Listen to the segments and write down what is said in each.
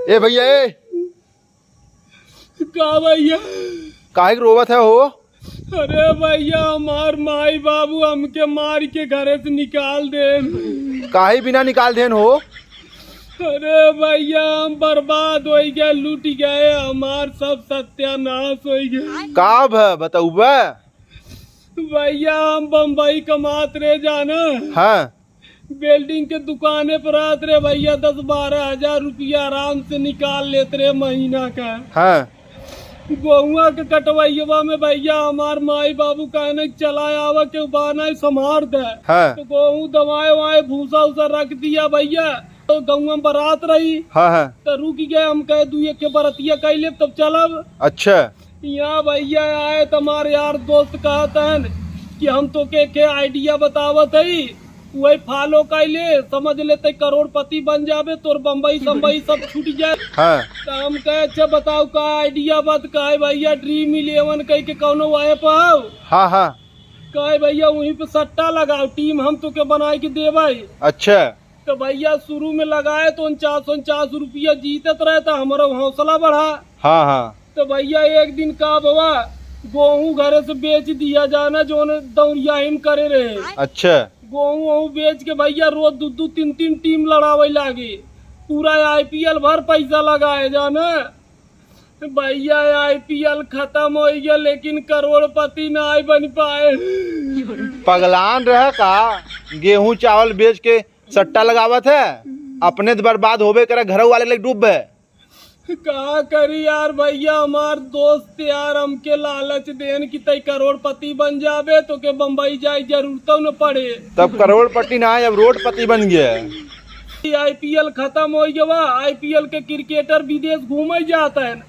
ए भैया ए का भैया काहे के रोवत है हो? अरे भैया हमार माई बाबू हमके मार के घरे से निकाल दे। काहे बिना निकाल देन हो? अरे भैया हम बर्बाद हो गए, लूट गए, हमार सब सत्यानाश हो गए। का बताऊबा? भैया हम बम्बई कमात रहे जाना। हाँ बिल्डिंग के दुकाने पर आते रहे भैया, 10-12 हजार रुपया आराम से निकाल लेते रहे महीना का। हाँ गहुआ के कटवैया में भैया हमार माई बाबू कहने चला आवा के बाना संभार दे। हाँ तो गेहूँ दवाए वाए भूसा उसा रख दिया भैया। तो गहुआ में बारात रही हाँ हाँ तो रुक गए। हम कहे दुए के बरतिया कैले तब चलब। अच्छा यहाँ भैया आए तुम्हारे यार दोस्त कहते हैं कि हम तो के आइडिया बतावत है, वही फॉलो कैले समझ लेते करोड़पति बन जावे, तोर बम्बई संबई सब छूट जाए। हाँ तो हम कहे अच्छा बताओ का आइडिया बात कहे भैया ड्रीम 11 कह के कौनो आए पाओ। हाँ हाँ कहे भैया वहीं पे सट्टा लगाओ, टीम हम तो के बनाए के देवे। अच्छा तो भैया शुरू में लगाए तो 49 रुपया जीतत रहे तो हमारा हौसला बढ़ा। हाँ हाँ तो भैया एक दिन का बवा गेहूँ घरे से बेच दिया जाना जो दौड़िया हिम करे रहे। अच्छा गेहूँ बेच के भैया रोज 2-3 टीम लड़ावे लागे, पूरा IPL भर पैसा लगाए जाना। भैया IPL खत्म हो गया लेकिन करोड़पति ना बन पाए। पगलान रहे का? गेहूं चावल बेच के सट्टा लगावत है, अपने तो बर्बाद होबे करे, घर वाले लग डूबे। कहा करी यार भैया हमार दोस्त यार हमके लालच देन की तय करोड़पति बन जावे तो के बम्बई जाए जरूरत न पड़े। तब करोड़पति ना अब रोडपति बन गया। IPL खत्म हो गया, IPL के क्रिकेटर विदेश घूमे जाता है।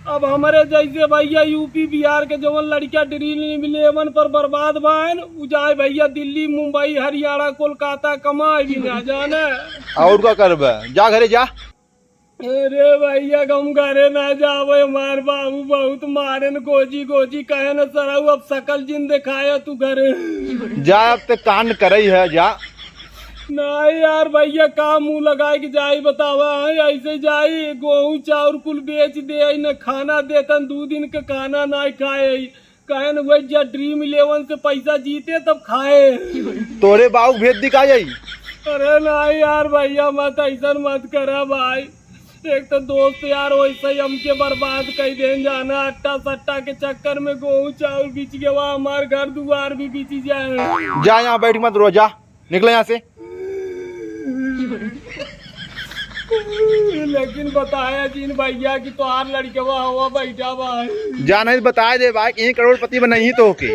अब हमारे जैसे भैया यूपी बिहार के जवन लड़का ड्रीम 11 पर बर्बाद भान उ जाए भैया दिल्ली मुंबई हरियाणा कोलकाता कमाए भी ना जाने। और क्या करबे? जा घरे जा। अरे भैया हम घरे ना जावे, हमार बाबू बहुत मारे न गोजी गोजी कहे न सराऊ अब सकल जिन दिखाया तू घरे जा, अब ते कांड करई है जा। नहीं यार भैया काम मुँह लगाए के जाई बतावा है ऐसे जाई गेहूँ चाउर कुल बेच दे न खाना देतन 2 दिन का खाना ना खाए कहे न वही जा ड्रीम 11 से पैसा जीते तब खाए। तोरे बाबू भेज दिखा जाई। अरे नहीं यार भैया मत ऐसा मत करा भाई, एक तो दोस्त यार वैसे ही हमके बर्बाद कर देन जाना। अट्टा सट्टा के चक्कर में गेहूँ चाउर बिच गया, हमार घर दुआर भी बिच जाए। जा यहाँ बैठ मत रो, जा निकले यहाँ से। लेकिन बताया जिन भैया की तो आर लड़के हुआ बैठा भाई। जा नहीं बताए दे भाई, 1 करोड़पति बनाई तो के।